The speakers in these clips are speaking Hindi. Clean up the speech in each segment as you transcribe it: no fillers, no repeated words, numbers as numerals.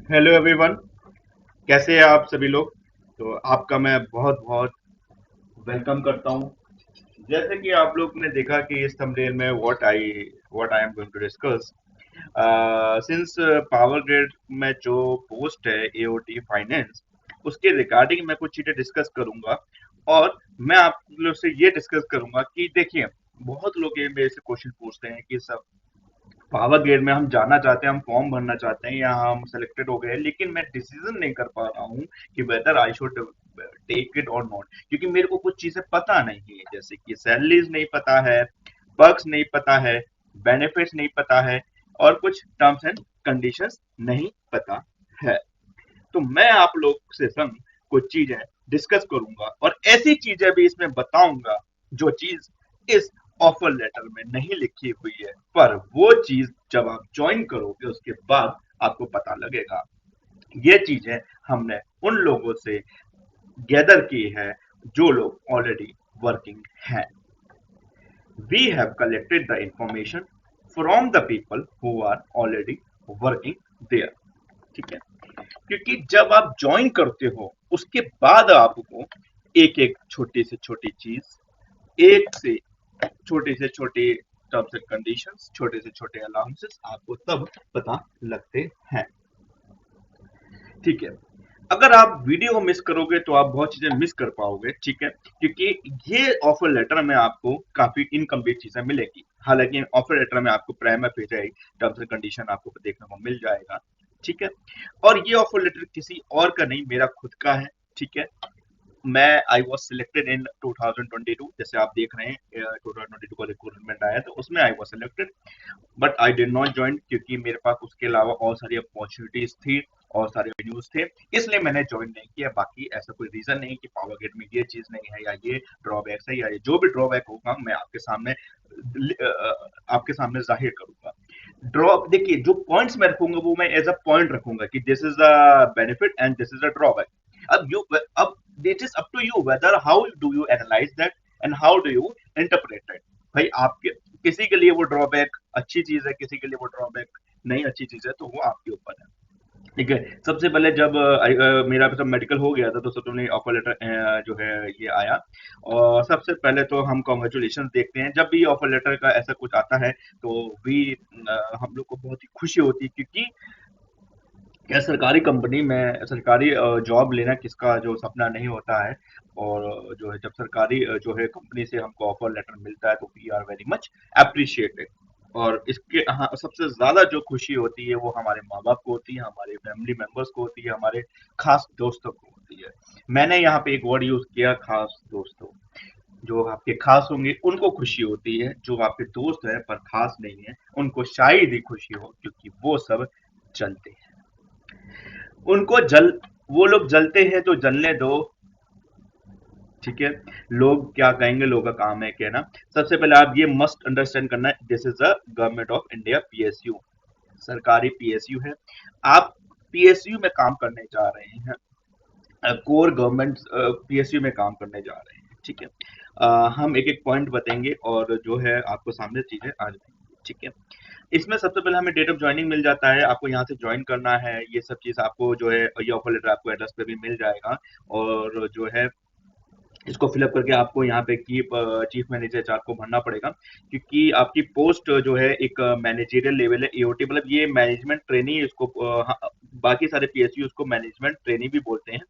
Hello everyone. कैसे हैं आप सभी लोग। तो आपका मैं बहुत बहुत वेलकम करता हूं। जैसे कि आप लोग ने देखा कि इस थंबनेल में what I am going to discuss since power grid में जो पोस्ट है एओटी फाइनेंस, उसके रिगार्डिंग मैं कुछ चीजें डिस्कस करूंगा। और मैं आप लोग से ये डिस्कस करूंगा कि देखिए, बहुत लोग ये मेरे से क्वेश्चन पूछते हैं कि सब पावर ग्रेड में हम जाना चाहते हैं, हम फॉर्म भरना चाहते हैं या हम सेलेक्टेड हो गए, लेकिन मैं डिसीजन नहीं कर पा रहा हूँ कि whether I should take it or not, क्योंकि मेरे को कुछ चीजें पता नहीं है, जैसे कि सैलरीज नहीं पता है, पर्क्स नहीं पता है, बेनिफिट्स नहीं पता है, और कुछ टर्म्स एंड कंडीशंस नहीं पता है। तो मैं आप लोग से संग कुछ चीजें डिस्कस करूंगा और ऐसी चीजें भी इसमें बताऊंगा जो चीज इस ऑफर लेटर में नहीं लिखी हुई है, पर वो चीज जब आप ज्वाइन करोगे उसके बाद आपको पता लगेगा। ये चीजें हमने उन लोगों से गैदर की है जो लोग ऑलरेडी वर्किंग हैं। We have collected the information from the people who are already working there। ठीक है, क्योंकि जब आप ज्वाइन करते हो उसके बाद आपको एक एक छोटी से छोटी चीज, एक से छोटे से छोटे टर्म्स एंड कंडीशंस, छोटे से छोटे अलाउंसेस आपको तब पता लगते हैं। ठीक है, अगर आप वीडियो को मिस करोगे तो आप बहुत चीजें मिस कर पाओगे। ठीक है, क्योंकि ये ऑफर लेटर में आपको काफी इनकम्प्लीट चीजें मिलेगी। हालांकि ऑफर लेटर में आपको primary page terms and condition आपको देखने को मिल जाएगा। ठीक है, और ये ऑफर लेटर किसी और का नहीं, मेरा खुद का है। ठीक है, मैं आई वॉज सिलेक्टेड इन 2022, जैसे आप देख रहे हैं 2022 का रिक्रूटमेंट आया तो उसमें I was selected, but I did not join, क्योंकि मेरे पास उसके अलावा और सारी अपॉर्चुनिटीज थी और सारे वेन्यूज थे, इसलिए मैंने ज्वाइन नहीं किया। बाकी ऐसा कोई रीजन नहीं कि पावर ग्रिड में ये चीज नहीं है या ये ड्रॉबैक्स है, या ये जो भी ड्रॉबैक होगा मैं आपके सामने जाहिर करूंगा। ड्रॉप देखिए, जो पॉइंट्स मैं रखूंगा वो मैं एज अ पॉइंट रखूंगा कि this is a benefit and this is a drawback. अब it is up to you whether how do you analyse that and how do you interpret it. भाई आपके, किसी के लिए वो ड्रॉबैक अच्छी चीज है, किसी के लिए वो ड्रॉबैक नहीं अच्छी चीज है, तो वो आपके ऊपर है। ठीक है, सबसे पहले जब मेरा सब मेडिकल हो गया था तो सबसे पहले ऑफर लेटर जो है ये आया। और सबसे पहले तो हम कॉन्ग्रेचुलेशन देखते हैं जब भी ऑफर लेटर का ऐसा कुछ आता है, तो भी हम लोग को बहुत ही खुशी होती है, क्योंकि क्या सरकारी कंपनी में सरकारी जॉब लेना किसका जो सपना नहीं होता है। और जो है जब सरकारी जो है कंपनी से हमको ऑफर लेटर मिलता है तो we are very much appreciated. और इसके हाँ, सबसे ज्यादा जो खुशी होती है वो हमारे माँ बाप को होती है, हमारे फैमिली मेंबर्स को होती है, हमारे खास दोस्तों को होती है। मैंने यहाँ पे एक वर्ड यूज किया, खास दोस्तों। जो आपके खास होंगे उनको खुशी होती है, जो आपके दोस्त है पर खास नहीं है उनको शायद ही खुशी हो, क्योंकि वो सब चलते हैं। उनको जल वो लोग जलते हैं तो जलने दो। ठीक है, लोग क्या कहेंगे, लोगों का काम है कहना। सबसे पहले आप ये मस्ट अंडरस्टैंड करना है, this is the government of India PSU, सरकारी पीएसयू है। आप पीएसयू में काम करने जा रहे हैं, कोर गवर्नमेंट पीएसयू में काम करने जा रहे हैं। ठीक है, हम एक एक पॉइंट बताएंगे और जो है आपको सामने चीजें आ जाएंगी। ठीक है, इसमें सबसे पहले हमें डेट ऑफ ज्वाइनिंग मिल जाता है, आपको यहाँ से ज्वाइन करना है, ये सब चीज आपको जो है ये ऑफर लेटर आपको एड्रेस पे भी मिल जाएगा। और जो है इसको फिलअप करके आपको यहाँ पे की चीफ मैनेजर चार्ट को भरना पड़ेगा, क्योंकि आपकी पोस्ट जो है एक मैनेजरियल लेवल है, एओटी मतलब ये मैनेजमेंट ट्रेनी, इसको हाँ, बाकी सारे पीएसयू उसको मैनेजमेंट ट्रेनी भी बोलते हैं।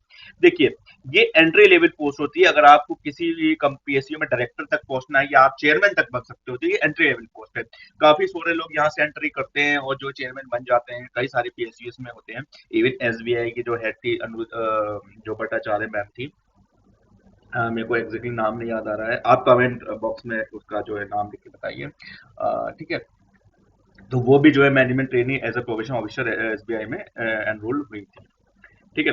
देखिए, ये एंट्री लेवल पोस्ट होती है, अगर आपको किसी भी पीएसयू में डायरेक्टर तक पहुंचना है या आप चेयरमैन तक बन सकते हो तो ये एंट्री लेवल पोस्ट है। काफी सारे लोग यहाँ से एंट्री करते हैं और जो चेयरमैन बन जाते हैं, कई सारे पीएसयू में होते हैं। इवन एसबीआई की जो हेड थी जो भट्टाचार्य मैम थी, मेरे को एग्जैक्टली नाम नहीं याद आ रहा है, आप कमेंट बॉक्स में उसका जो है नाम लिख के बताइए। ठीक है, तो वो भी जो है management trainee as a probation officer SBI में एनरोल हुई थी। ठीक है,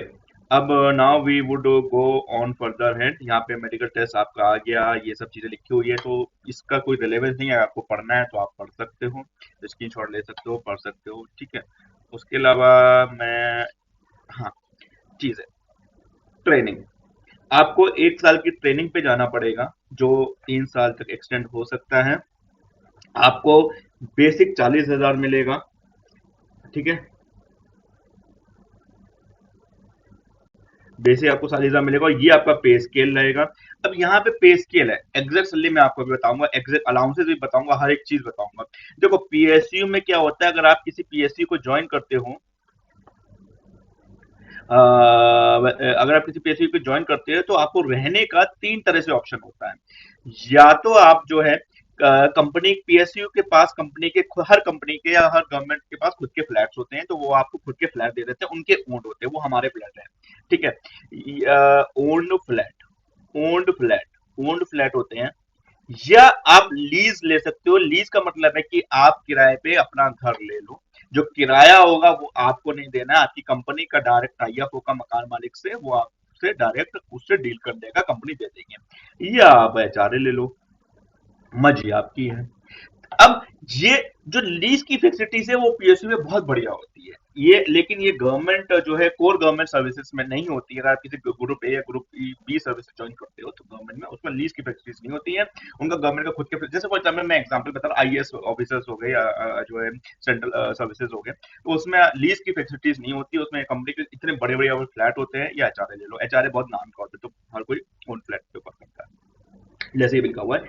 अब now we would go on further hand. यहाँ पे मेडिकल टेस्ट आपका आ गया, ये सब चीजें लिखी हुई है, तो इसका कोई रिलेवेंस नहीं है। आपको पढ़ना है तो आप पढ़ सकते हो, स्क्रीन शॉट ले सकते हो, पढ़ सकते हो। ठीक है, उसके अलावा मैं, हाँ, चीज है ट्रेनिंग। आपको 1 साल की ट्रेनिंग पे जाना पड़ेगा, जो 3 साल तक एक्सटेंड हो सकता है। आपको बेसिक 40,000 मिलेगा। ठीक है, बेसिक आपको 7,000 मिलेगा और ये आपका पे स्केल रहेगा। अब यहाँ पे पे स्केल है, एग्जैक्ट सैलरी मैं आपको भी बताऊंगा, एग्जैक्ट अलाउंसेस भी बताऊंगा, हर एक चीज बताऊंगा। देखो पीएसयू में क्या होता है, अगर आप किसी पीएसयू को ज्वाइन करते हो, अगर आप किसी पीएसयू को ज्वाइन करते हैं तो आपको रहने का तीन तरह से ऑप्शन होता है। या तो आप जो है कंपनी पीएसयू के पास, कंपनी के हर कंपनी के या हर गवर्नमेंट के पास खुद के फ्लैट्स होते हैं, तो वो आपको खुद के फ्लैट दे देते हैं, उनके ओन्ड होते हैं, वो हमारे फ्लैट है। ठीक है, owned flat, owned flat, owned flat होते हैं। या आप लीज ले सकते हो, लीज का मतलब है कि आप किराए पे अपना घर ले लो, जो किराया होगा वो आपको नहीं देना है, आपकी कंपनी का डायरेक्ट टाई अप होगा मकान मालिक से, वो आपसे डायरेक्ट उससे डील कर देगा, कंपनी दे देगी। या आप एचआरए ले लो, मर्जी आपकी है। अब ये जो लीज की फैसिलिटीज है वो पीएसयू में बहुत बढ़िया होती है, ये लेकिन ये गवर्नमेंट जो है कोर गवर्नमेंट सर्विसेज में नहीं होती है। अगर आप किसी ग्रुप ए या ग्रुप बी सर्विस ज्वाइन करते हो तो गवर्नमेंट में उसमें लीज की फैसिलिटीज नहीं होती है, उनका गवर्नमेंट का खुद के, जैसे फॉर एग्जाम्पल मैं एग्जांपल बता रहा हूँ, आईएएस ऑफिसर्स हो गए या जो है सेंट्रल सर्विसेज हो गए, तो उसमें लीज की फैसिलिटीज नहीं होती है, उसमें कंपनी के इतने बड़े बड़े फ्लैट होते हैं। या एचआरए ले लो, एचआरए बहुत नाम का होता है, तो हर कोई ओन फ्लैट के ऊपर करता है, जैसे ही लिखा हुआ है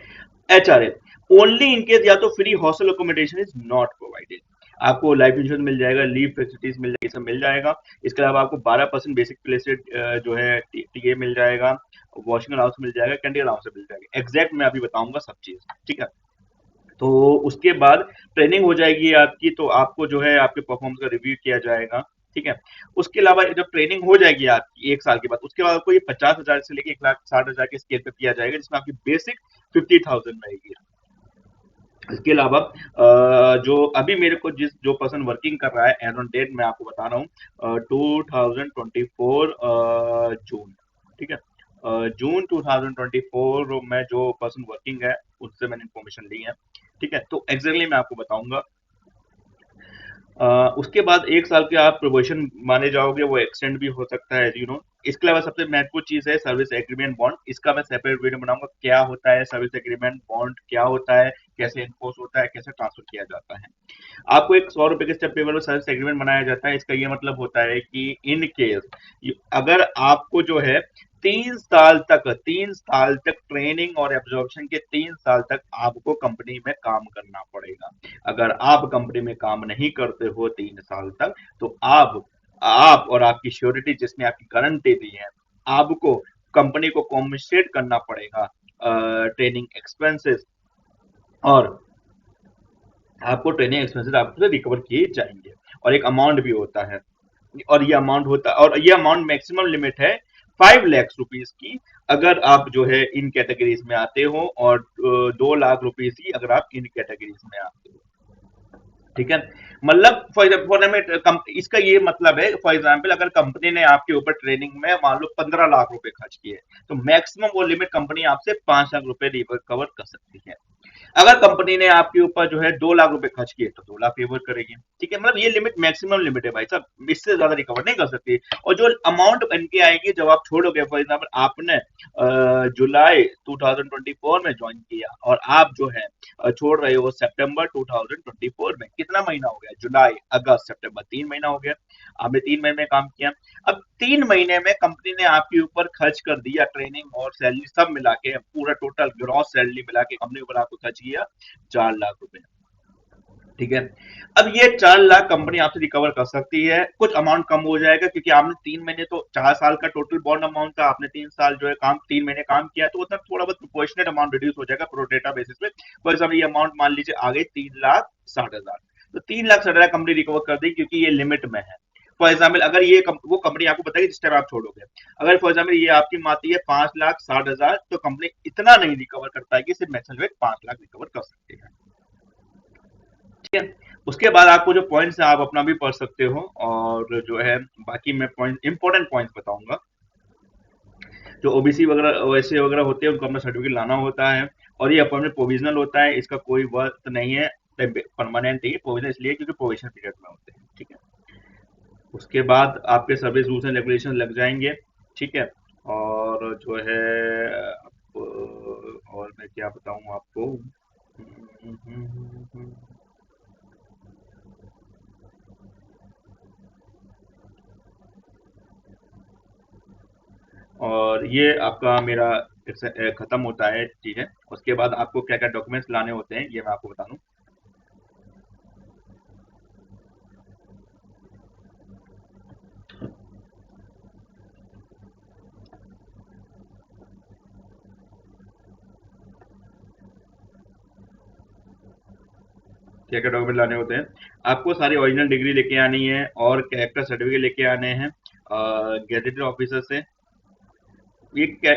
एचआरए। ओनली इन केस, या तो free hostel accommodation is not provided, आपको लाइफ इंश्योरेंस मिल जाएगा, लीव फैसिलिटीज मिल जाएगी, सब मिल जाएगा। इसके अलावा आपको 12% बेसिक प्लेसेड जो है टीए मिल जाएगा, वॉशिंग अलाउंस मिल जाएगा, कैंटीन अलाउंस मिल जाएगा, एग्जैक्ट मैं अभी बताऊंगा सब चीज। ठीक है, तो उसके बाद ट्रेनिंग हो जाएगी आपकी, तो आपको जो है आपके परफॉर्मेंस का रिव्यू किया जाएगा। ठीक है, उसके अलावा जब ट्रेनिंग हो जाएगी आपकी 1 साल के बाद, उसके बाद आपको ये 50,000 से लेके 1,60,000 के स्केल पे किया जाएगा, जिसमें आपकी बेसिक 50,000 रहेगी। इसके अलावा जो अभी मेरे को जिस जो पर्सन वर्किंग कर रहा है एज ऑन डेट, मैं आपको बता रहा हूँ 2024 जून। ठीक है, जून 2024 में जो पर्सन वर्किंग है उससे मैंने इन्फॉर्मेशन ली है। ठीक है, तो एग्जैक्टली मैं आपको बताऊंगा। उसके बाद 1 साल के आप प्रोबेशन माने जाओगे, वो एक्सटेंड भी हो सकता है, यू नो। इसके अलावा सबसे महत्वपूर्ण चीज है सर्विस एग्रीमेंट बॉन्ड, इसका मैं सेपरेट वीडियो बनाऊंगा, क्या होता है सर्विस एग्रीमेंट बॉन्ड, क्या होता है, कैसे इन्फोर्स होता है, कैसे ट्रांसफर किया जाता है। आपको एक 100 रुपए के स्टेप पेपर में सर्विस एग्रीमेंट बनाया जाता है, इसका ये मतलब होता है कि इन केस अगर आपको जो है 3 साल तक ट्रेनिंग और एब्जॉर्प्शन के 3 साल तक आपको कंपनी में काम करना पड़ेगा। अगर आप कंपनी में काम नहीं करते हो 3 साल तक, तो आप और आपकी श्योरिटी जिसने आपकी गारंटी दी है, आपको कंपनी को कॉम्पनसेट करना पड़ेगा ट्रेनिंग एक्सपेंसेस, और आपको ट्रेनिंग एक्सपेंसेस आपसे रिकवर किए जाएंगे, और एक अमाउंट भी होता है। और ये अमाउंट मैक्सिमम लिमिट है 5 लाख रुपीज की, अगर आप जो है इन कैटेगरीज में आते हो, और 2 लाख रुपीज की अगर आप इन कैटेगरीज में आते हो। ठीक है, मतलब इसका ये मतलब है, फॉर एग्जाम्पल अगर कंपनी ने आपके ऊपर ट्रेनिंग में मान लो 15 लाख रुपए खर्च किए, तो मैक्सिमम वो लिमिट कंपनी आपसे 5 लाख रुपए रिकवर कर सकती है। अगर कंपनी ने आपके ऊपर जो है 2 लाख रुपए खर्च किए, तो 2 लाख रिकवर करेगी। ठीक है, मतलब ये लिमिट मैक्सिमम लिमिट है भाई साहब, इससे ज्यादा रिकवर नहीं कर सकती। और जो अमाउंट बन के आएगी जब आप छोड़ोगे, फॉर एग्जाम्पल आपने जुलाई 2024 में ज्वाइन किया, और आप जो है छोड़ रहे हो सितंबर 2024 में, कितना महीना हो गया, जुलाई अगस्त सितंबर, 3 महीना हो गया, आपने 3 महीने में काम किया। अब 3 महीने में कंपनी ने आपके ऊपर खर्च कर दिया, ट्रेनिंग और सैलरी सब मिला के, पूरा टोटल ग्रॉस सैलरी मिला के कंपनी के ऊपर आपको खर्च किया 4 लाख रुपए। ठीक है, अब ये 4 लाख कंपनी आपसे रिकवर कर सकती है, कुछ अमाउंट कम हो जाएगा क्योंकि आपने 3 महीने, तो 4 साल का टोटल बॉन्ड अमाउंट था, आपने 3 साल जो है काम, 3 महीने काम किया, तो उतना थोड़ा बहुत प्रोपोर्शनेट अमाउंट रिड्यूस हो जाएगा प्रो डेटा बेसिस पे। फॉर एग्जाम्पल ये अमाउंट मान लीजिए आ गई 3,60,000, तो 3,60,000 कंपनी रिकवर कर देगी क्योंकि ये लिमिट में है। फॉर एग्जाम्पल अगर वो कंपनी आपको बताएगी जिस टाइम आप छोड़ोगे, अगर फॉर एग्जाम्पल ये आपकी आती है 5,60,000, तो कंपनी इतना नहीं रिकवर कर पाएगी, सिर्फ मैक्सिमम 5 लाख रिकवर कर सकती है। ठीक है, उसके बाद आपको जो पॉइंट्स है आप अपना भी पढ़ सकते हो, और जो है बाकी मैं पॉइंट इंपॉर्टेंट पॉइंट्स बताऊंगा। जो ओबीसी वगैरह ओएससी वगैरह होते हैं उनको अपना सर्टिफिकेट लाना होता है, और ये अपॉइंटमेंट प्रोविजनल होता है, इसका कोई वर्थ नहीं है, परमानेंट ही प्रोविजन इसलिए क्योंकि प्रोविजन पीरियड में होते हैं। ठीक है, उसके बाद आपके सर्विस रूल्स एंड रेगुलेशन लग जाएंगे। ठीक है, और जो है और मैं क्या बताऊं आपको। और ये आपका मेरा खत्म होता है, ठीक है। उसके बाद आपको क्या क्या डॉक्यूमेंट्स लाने होते हैं ये मैं आपको बता दूं। क्या क्या डॉक्यूमेंट लाने होते हैं, आपको सारी ओरिजिनल डिग्री लेके आनी है और कैरेक्टर सर्टिफिकेट लेके आने हैं गेजेटेड ऑफिसर से।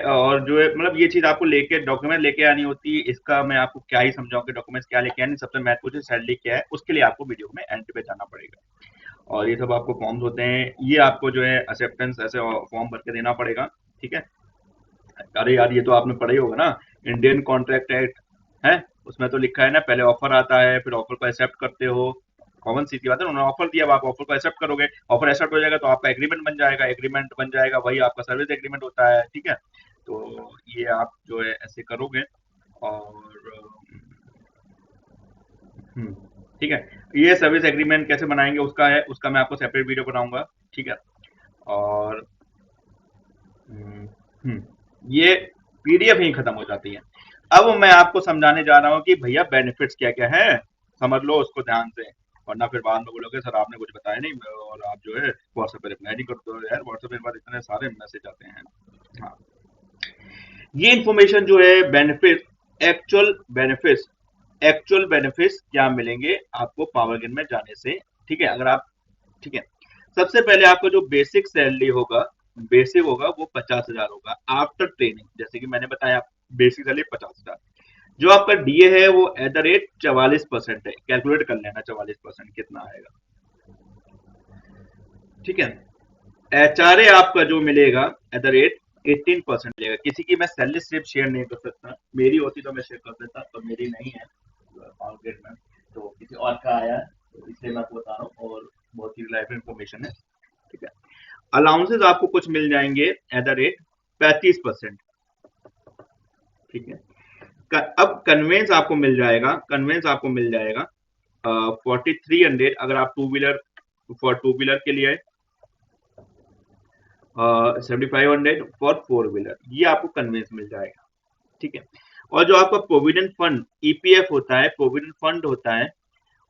और जो है मतलब ये चीज आपको लेके डॉक्यूमेंट लेके आनी होती है। इसका मैं आपको क्या ही समझाऊं कि डॉक्यूमेंट्स क्या लेके आने, सबसे महत्वपूर्ण सैलरी क्या है, उसके लिए आपको वीडियो में एंड पे जाना पड़ेगा। और ये सब आपको फॉर्म्स होते हैं, ये आपको जो है एक्सेप्टेंस ऐसे फॉर्म भर के देना पड़ेगा, ठीक है। अरे यार ये तो आपने पढ़ा ही होगा ना, इंडियन कॉन्ट्रैक्ट एक्ट है, उसमें तो लिखा है ना, पहले ऑफर आता है फिर ऑफर को एक्सेप्ट करते हो। कॉमन सी बात है, उन्होंने ऑफर दिया, अब आप ऑफर को एक्सेप्ट करोगे, ऑफर एक्सेप्ट हो जाएगा तो आपका एग्रीमेंट बन जाएगा, एग्रीमेंट बन जाएगा वही आपका सर्विस एग्रीमेंट होता है, ठीक है। तो ये आप जो है ऐसे करोगे। और हम्म, ठीक है। ये सर्विस एग्रीमेंट कैसे बनाएंगे उसका है, उसका मैं आपको सेपरेट वीडियो बनाऊंगा, ठीक है। और हम्म, हम्म, ये पीडीएफ ही खत्म हो जाती है। अब मैं आपको समझाने जा रहा हूँ कि भैया बेनिफिट्स क्या क्या है, समझ लो उसको ध्यान से, वरना फिर बाद में बोलोगे सर आपने कुछ बताया नहीं और आप जो है व्हाट्सएप पे रिप्लाई नहीं करते हो। यार व्हाट्सएप पे बाद इतने सारे मैसेज आते हैं। हाँ, ये इंफॉर्मेशन जो है benefit, actual benefits, actual benefits क्या मिलेंगे आपको पावर गेन में जाने से, ठीक है। अगर आप, ठीक है, सबसे पहले आपका जो बेसिक सैलरी होगा, बेसिक होगा वो 50,000 होगा आफ्टर ट्रेनिंग, जैसे कि मैंने बताया बेसिक सैलरी 50,000। जो आपका डीए है वो एट द रेट 44% है, कैलकुलेट कर लेना 44% कितना आएगा, ठीक है। एचआरए आपका जो मिलेगा एट द रेट 18% मिलेगा। किसी की मैं सैलरी सिर्फ शेयर नहीं कर सकता, मेरी होती तो मैं शेयर कर देता, तो मेरी नहीं है मार्केट में, तो किसी और का आया तो इसलिए मैं आपको बता रहा हूँ, और बहुत ही रिलायबल इन्फॉर्मेशन है, ठीक है। अलाउंसेस आपको कुछ मिल जाएंगे एट द रेट 35%, ठीक है। अब कन्वेंस आपको मिल जाएगा, कन्वेंस आपको मिल जाएगा 4300 अगर आप two wheeler, for two wheeler के लिए, 7500 फॉर फोर व्हीलर, ये आपको कन्वेंस मिल जाएगा, ठीक है। और जो आपका प्रोविडेंट फंड ईपीएफ होता है, प्रोविडेंट फंड होता है,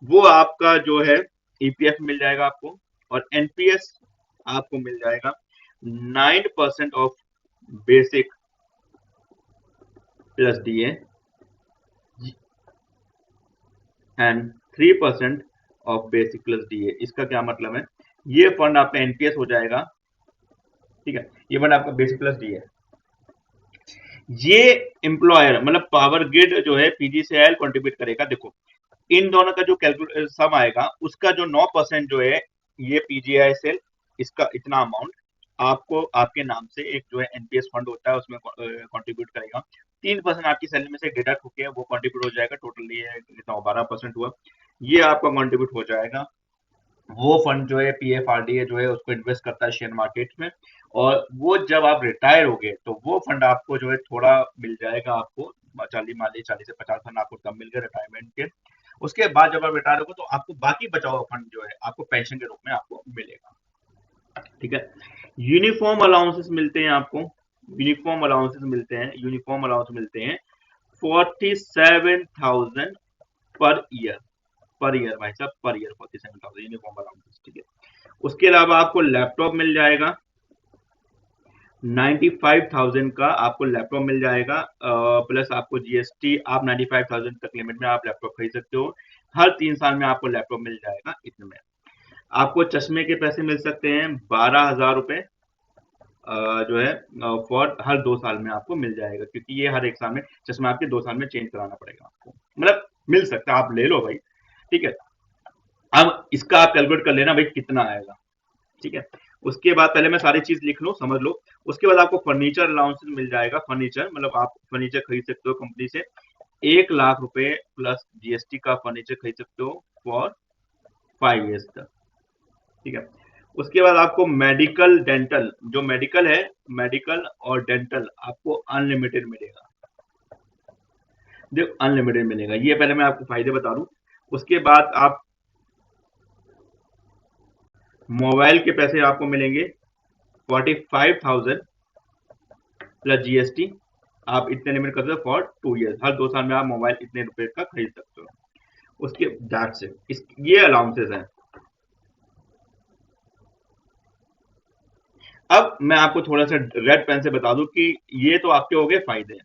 वो आपका जो है ईपीएफ मिल जाएगा आपको, और एनपीएस आपको मिल जाएगा 9% of basic plus DA and 3% of basic plus DA. इसका क्या मतलब है, ये फंड आपका एनपीएस हो जाएगा, ठीक है। ये फंड आपका बेसिक प्लस डीए, ये एम्प्लॉयर मतलब पावर ग्रिड जो है पीजीसीएल कंट्रीब्यूट करेगा। देखो इन दोनों का जो कैलकुलेट सम आएगा उसका जो 9% जो है ये पीजीआई सेल, इसका इतना अमाउंट आपको आपके नाम से एक जो है एनपीएस फंड होता है उसमें कंट्रीब्यूट करेगा। 3% आपकी सैलरी में से डिडक्ट होकर वो कंट्रीब्यूट हो जाएगा, टोटल ये कितना 12% हुआ, ये आपका कंट्रीब्यूट हो जाएगा। वो फंड जो है पीएफआरडीए जो है उसको इन्वेस्ट करता है शेयर मार्केट में, और वो जब आप रिटायर हो गए तो वो फंड आपको जो है थोड़ा मिल जाएगा आपको, 40 से 50% आपको कम मिल गए रिटायरमेंट के। उसके बाद जब आप रिटायर होगे तो आपको बाकी बचा हुआ फंड जो है आपको पेंशन के रूप में आपको मिलेगा, ठीक है। यूनिफॉर्म अलाउंसेस मिलते हैं आपको, यूनिफॉर्म अलाउंसेस मिलते हैं, यूनिफॉर्म अलाउंस मिलते हैं 47,000 पर ईयर, पर ईयर भाई साहब, पर ईयर 47,000 यूनिफॉर्म अलाउंसेस, ठीक है। उसके अलावा आपको लैपटॉप मिल जाएगा 95,000 का, आपको लैपटॉप मिल जाएगा, प्लस आपको जीएसटी, आप 95,000 तक लिमिट में आप लैपटॉप खरीद सकते हो। हर 3 साल में आपको लैपटॉप मिल जाएगा इतने में। आपको चश्मे के पैसे मिल सकते हैं 12,000 रुपए, जो है फॉर हर 2 साल में आपको मिल जाएगा, क्योंकि ये हर एक साल में चश्मा आपके 2 साल में चेंज कराना पड़ेगा आपको, मतलब मिल सकता है, आप ले लो भाई, ठीक है। अब इसका आप कैलकुलेट कर लेना भाई कितना आएगा, ठीक है। उसके बाद पहले मैं सारी चीज लिख लूं, समझ लो। उसके बाद आपको फर्नीचर अलाउंस मिल जाएगा, फर्नीचर मतलब आप फर्नीचर खरीद सकते हो कंपनी से 1 लाख रुपए प्लस जीएसटी का फर्नीचर खरीद सकते हो फॉर 5 ईयर्स तक, ठीक है। उसके बाद आपको मेडिकल डेंटल, जो मेडिकल है, मेडिकल और डेंटल आपको अनलिमिटेड मिलेगा, देखो अनलिमिटेड मिलेगा, ये पहले मैं आपको फायदे बता दूं। उसके बाद आप मोबाइल के पैसे आपको मिलेंगे 45,000 प्लस जीएसटी, आप इतने लिमिट कर सकते हो फॉर 2 ईयर्स, हर 2 साल में आप मोबाइल इतने रुपए का खरीद सकते हो। उसके दैट्स इट, इस ये अलाउंसेस हैं। अब मैं आपको थोड़ा सा रेड पेन से बता दूं कि ये तो आपके हो गए फायदे,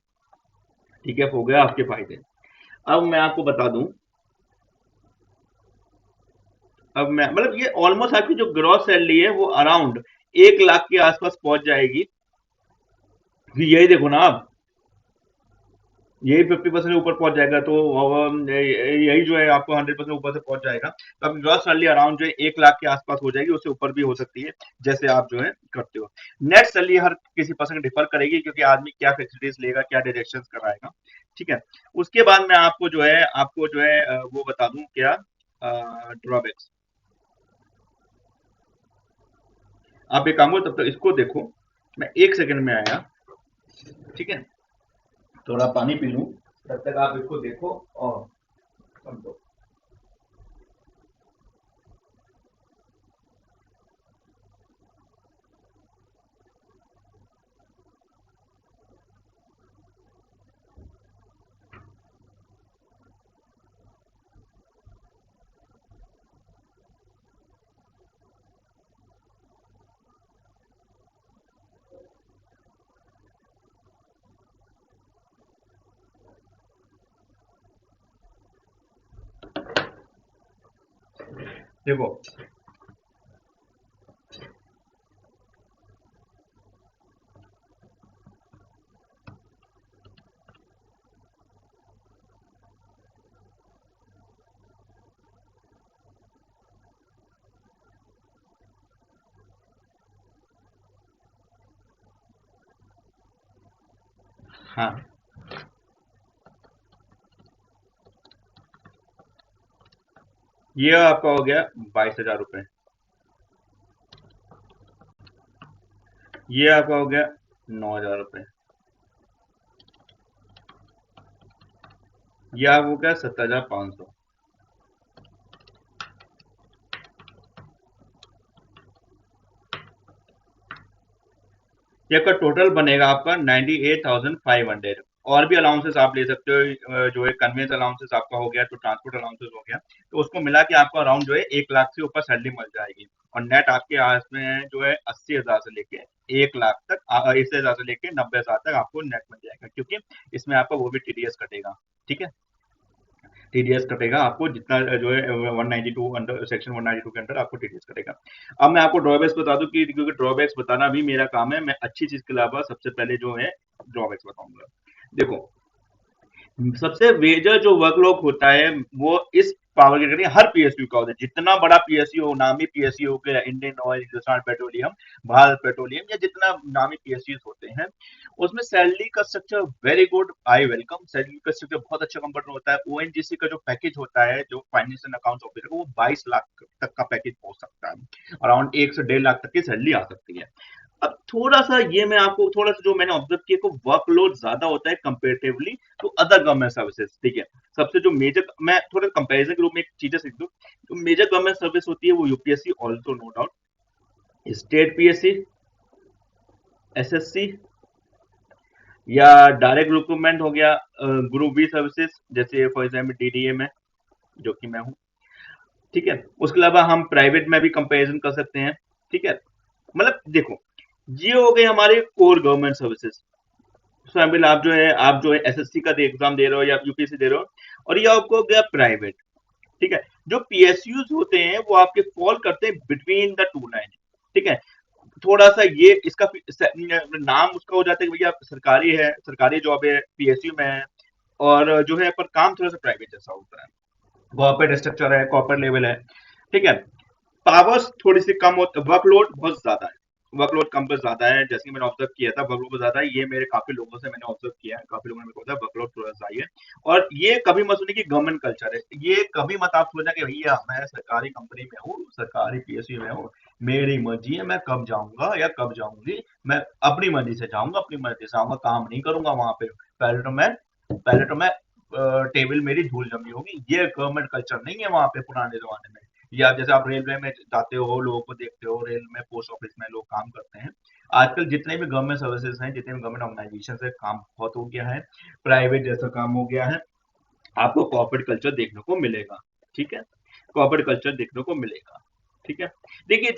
ठीक है, हो गया आपके फायदे। अब मैं आपको बता दूं, अब मैं मतलब ये ऑलमोस्ट आपकी जो ग्रॉस सैलरी है वो अराउंड 1 लाख के आसपास पहुंच जाएगी। यही देखो ना आप, यही 50% ऊपर पहुंच जाएगा, तो यही जो है आपको 100% ऊपर से पहुंच जाएगा, तो आपकी ग्रॉस सैलरी अराउंड जो है 1 लाख के आसपास हो जाएगी, उससे ऊपर भी हो सकती है, जैसे आप जो है करते हो। नेट सैलरी हर किसी पर्सन डिफर करेगी, क्योंकि आदमी क्या फैसिलिटीज लेगा, क्या डायरेक्शन कराएगा, ठीक है। उसके बाद मैं आपको जो है वो बता दूं क्या, ड्रॉबैक्स। आप एक काम करो, तब तक इसको देखो, मैं 1 सेकंड में आया, ठीक है, थोड़ा पानी पी लूं, तब तक आप इसको देखो और समझो। देखो, हाँ, ये आपका हो गया 22,000 रुपये, ये आपका हो गया 9,000 रुपये, ये आपका हो गया 7,500, ये आपका टोटल बनेगा आपका 98,500। और भी अलाउंसेस आप ले सकते हो, जो है कन्वेंस अलाउंसेस आपका हो गया, तो ट्रांसपोर्ट अलाउंसेस हो गया, तो उसको मिला के आपको अराउंड जो है 1 लाख से ऊपर सैलरी मिल जाएगी। और नेट आपके हाथ में जो है 80,000 से लेके 1 लाख तक, 80,000 से लेके 90,000 तक आपको नेट मिल जाएगा, क्योंकि इसमें आपका वो भी टीडीएस कटेगा, ठीक है। टीडीएस कटेगा आपको जितना जो है 192 अंडर, सेक्शन 192 के अंदर आपको टीडीएस कटेगा। अब मैं आपको ड्रॉबैक्स बता दूं, कि क्योंकि ड्रॉबैक्स बताना भी मेरा काम है, मैं अच्छी चीज के अलावा सबसे पहले जो है ड्रॉबैक्स बताऊंगा। देखो, सबसे मेजर जो वर्कलोड होता है वो इस पावर ग्रिड में हर पीएसयू का होता है, जितना बड़ा पीएसयू हो, नामी पीएसयू हो गया, Indian oil, Hindustan petroleum, Bharat petroleum, या जितना नामी पीएसयू होते हैं, उसमें सैलरी का structure very good, I welcome. Salary का स्ट्रक्चर बहुत अच्छा कंफर्ट होता है। ओएनजीसी का जो पैकेज होता है, जो फाइनेंशियल अकाउंट ऑफिसर, वो 22 लाख तक का पैकेज पहुंच सकता है, अराउंड 1 से 1.5 लाख तक की सैलरी आ सकती है। अब थोड़ा सा ये मैं आपको थोड़ा सा जो मैंने ऑब्जर्व किया, को वर्कलोड ज्यादा होता है comparatively to other government services, ठीक है। सबसे जो मेजर, मैं थोड़ा कंपैरिजन के रूप में एक चीजें सीख दूं, जो मेजर गवर्नमेंट सर्विस होती है वो UPSC, also no doubt, state PSC, SSC, या डायरेक्ट रिक्रूटमेंट हो गया, ग्रुप बी सर्विसेज, जैसे फॉर एग्जाम्पल डीडीए में, जो कि मैं हूँ, ठीक है। उसके अलावा हम प्राइवेट में भी कंपैरिजन कर सकते हैं, ठीक है। मतलब देखो, ये हो गए हमारे कोर गवर्नमेंट सर्विसेज। शामिल, आप जो है एसएससी का एग्जाम दे रहे हो या यूपीएससी दे रहे हो, और ये आपको हो गया प्राइवेट, ठीक है। जो पीएसयूज होते हैं वो आपके फॉल करते हैं बिटवीन द टू लाइन, ठीक है। थोड़ा सा ये इसका नाम उसका हो जाता है कि भैया सरकारी है, सरकारी जॉब है, पीएसयू में है, और जो है पर काम थोड़ा सा प्राइवेट जैसा होता है, कॉर्पोरेट स्ट्रक्चर है, कॉर्पोरेट लेवल है, ठीक है। पावर्स थोड़ी सी कम होती, वर्कलोड बहुत ज्यादा है, वर्कलोड कम पर ज्यादा है, जैसे कि मैंने ऑब्जर्व किया था, वर्कलोड बहुत ज्यादा है, ये मेरे काफी लोगों से मैंने ऑब्जर्व किया है, काफी लोगों ने मेरे को बताया वर्कलोड थोड़ा सा ही है। और ये कभी मत सुनिए कि गवर्नमेंट कल्चर है, ये कभी मत आप सोचना कि भैया मैं सरकारी कंपनी में हूँ, सरकारी पीएसयू में हूँ, मेरी मर्जी है, मैं कब जाऊंगा या कब जाऊंगी, मैं अपनी मर्जी से जाऊंगा, अपनी मर्जी से आऊंगा, काम नहीं करूंगा वहां पे, पहले तो मैं टेबल मेरी धूल जमी होगी, ये गवर्नमेंट कल्चर नहीं है वहां पे पुराने जमाने में। या जैसे आप रेलवे में जाते हो, लोगों को देखते हो, रेल में पोस्ट ऑफिस में लोग काम करते हैं, आजकल जितने भी गवर्नमेंट सर्विसेज हैं, जितने भी गवर्नमेंट ऑर्गेनाइजेशन है, काम बहुत हो गया है, प्राइवेट जैसा काम हो गया है, आपको कॉर्पोरेट कल्चर देखने को मिलेगा। ठीक है, कॉर्पोरेट कल्चर देखने को मिलेगा। ठीक है, देखिए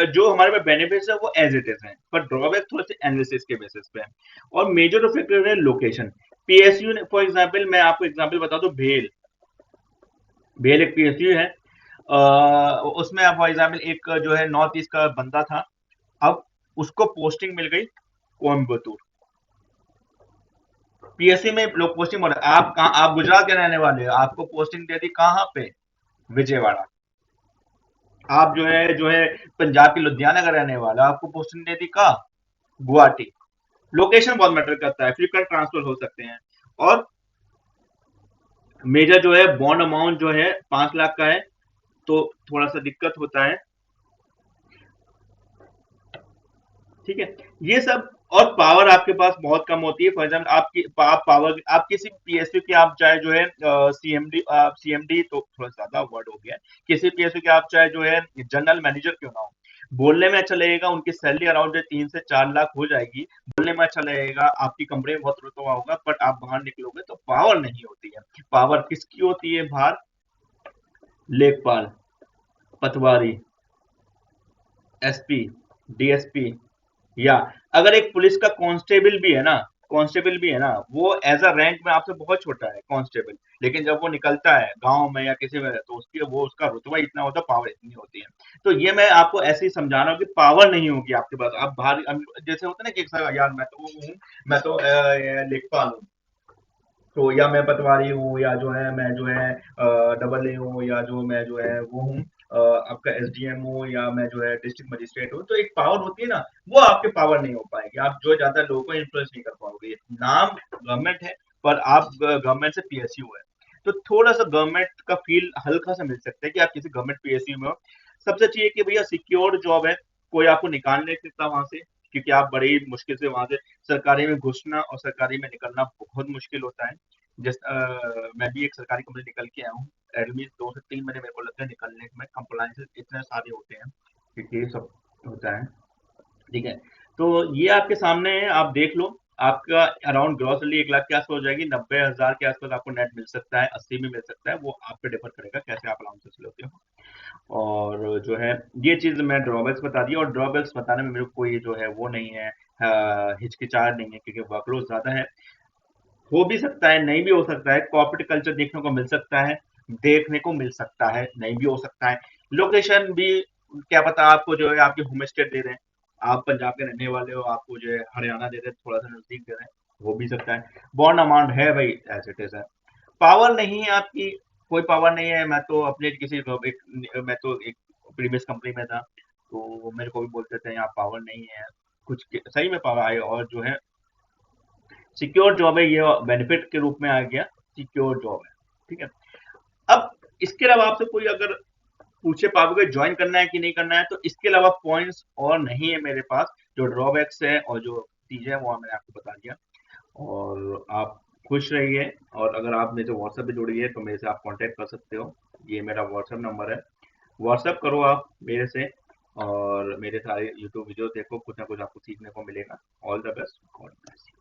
जो हमारे पास बेनिफिट्स है वो एज इट इज है, पर ड्रॉबैक थोड़े से एनालिसिस के बेसिस पे है। और मेजर फैक्टर है लोकेशन। पीएसयू ने फॉर एग्जांपल, मैं आपको एग्जांपल बता दूं, भेल। भेल एक पीएसयू है। उसमें फॉर एग्जांपल एक जो है नॉर्थ ईस्ट का बंदा था, अब उसको पोस्टिंग मिल गई कोयम्बतूर। पीएससी में लोग पोस्टिंग बोल, आप कहाँ, आप गुजरात के रहने वाले हो, आपको पोस्टिंग दे दी कहाँ पे, विजयवाड़ा। आप जो है पंजाब के लुधियाना का रहने वाला, आपको पोस्टिंग दे दी कहाँ, गुवाहाटी। लोकेशन बहुत मैटर करता है, फ्रीक्वेंट ट्रांसफर हो सकते हैं। और मेजर जो है बॉन्ड अमाउंट जो है 5 लाख का है, तो थोड़ा सा दिक्कत होता है। ठीक है, ये सब। और पावर आपके पास बहुत कम होती है। फॉर एग्जाम्पल आपकी आप पावर, आप किसी पीएसयू के आप चाहे जो है सीएमडी, सीएमडी तो थोड़ा ज्यादा वर्ड हो गया है, किसी पीएसयू के आप चाहे जो है जनरल मैनेजर क्यों ना हो, बोलने में अच्छा लगेगा, उनकी सैलरी अराउंड 3 से 4 लाख हो जाएगी, बोलने में अच्छा लगेगा, आपकी कंपनी में बहुत रुतबा होगा, बट आप बाहर निकलोगे तो पावर नहीं होती है। पावर किसकी होती है बाहर, लेखपाल, पटवारी, एसपी, डीएसपी, या अगर एक पुलिस का कांस्टेबल भी है ना, कांस्टेबल भी है ना, वो एज अ रैंक में आपसे बहुत छोटा है कांस्टेबल, लेकिन जब वो निकलता है गांव में या किसी में, तो उसकी वो उसका रुतबा इतना होता है, पावर इतनी होती है। तो ये मैं आपको ऐसे ही समझा रहा हूँ कि पावर नहीं होगी आपके पास, आप बाहर जैसे होता है ना कि यार मैं तो वो हूँ, मैं तो लेखपाल हूँ, तो या मैं पटवारी हूँ, या जो है मैं जो है डबल ए हूँ, या जो मैं जो है वो हूँ, आपका एसडीएम हूँ, या मैं जो है डिस्ट्रिक्ट मजिस्ट्रेट हूँ, तो एक पावर होती है ना, वो आपके पावर नहीं हो पाएगी, आप जो ज्यादा लोगों को इन्फ्लुएंस नहीं कर पाओगे। नाम गवर्नमेंट है, पर आप गवर्नमेंट से पीएसयू है, तो थोड़ा सा गवर्नमेंट का फील हल्का सा मिल सकता है कि आप किसी गवर्नमेंट पीएसयू में हो। सबसे चाहिए कि भैया सिक्योर जॉब है, कोई आपको निकाल नहीं सकता वहां से, क्योंकि आप बड़ी मुश्किल से वहां से सरकारी में घुसना और सरकारी में निकलना बहुत मुश्किल होता है। मैं भी एक सरकारी कंपनी निकल के आया हूँ, एडमी 2 से 3 महीने मेरे को लगता है निकलने में, कंप्लाइंसेस इतने सारे होते हैं, क्योंकि ये सब होता है। ठीक है, तो ये आपके सामने है, आप देख लो। आपका अराउंड ग्रॉसली 1 लाख के आसपास हो जाएगी, 90,000 के आसपास आपको नेट मिल सकता है, 80 में मिल सकता है, वो आप पे डिफर करेगा कैसे आप अलाउंसेस लेते हो। और जो है ये चीज मैं ड्रॉबैक्स बता दी, और ड्रॉबैक्स बताने में मेरे को कोई जो है वो नहीं है, हिचकिचाहट नहीं है, क्योंकि वर्कलोड ज्यादा है। हो भी सकता है, नहीं भी हो सकता है, कॉर्पोरेट कल्चर देखने को मिल सकता है, देखने को मिल सकता है, नहीं भी हो सकता है। लोकेशन भी क्या पता आपको जो है आपके होम स्टेट दे दें, आप पंजाब के रहने वाले हो, आपको जो है हरियाणा दे दें, थोड़ा सा नजदीक दे दें, हो भी सकता है। बॉन्ड अमाउंट है भाई, एज इट इज है। पावर नहीं है आपकी, कोई पावर नहीं है। मैं तो अपने मैं तो एक प्रीवियस कंपनी में था, तो मेरे को भी बोलते थे यहाँ पावर नहीं है, कुछ सही में पावर आई, और जो है सिक्योर जॉब है, ये बेनिफिट के रूप में आ गया, सिक्योर जॉब है। ठीक है, अब इसके अलावा आपसे कोई अगर पूछे पाओगे ज्वाइन करना है कि नहीं करना है, तो इसके अलावा पॉइंट्स और नहीं है मेरे पास। जो ड्रॉबैक्स है और जो चीजें हैं वो मैंने आपको बता दिया। और आप खुश रहिए, और अगर आप मेरे से व्हाट्सएप पे जुड़िए तो मेरे से आप कांटेक्ट कर सकते हो, ये मेरा व्हाट्सएप नंबर है, व्हाट्सएप करो आप मेरे से, और मेरे सारे यूट्यूब वीडियो देखो, कुछ ना कुछ आपको सीखने को मिलेगा। All the best, God bless.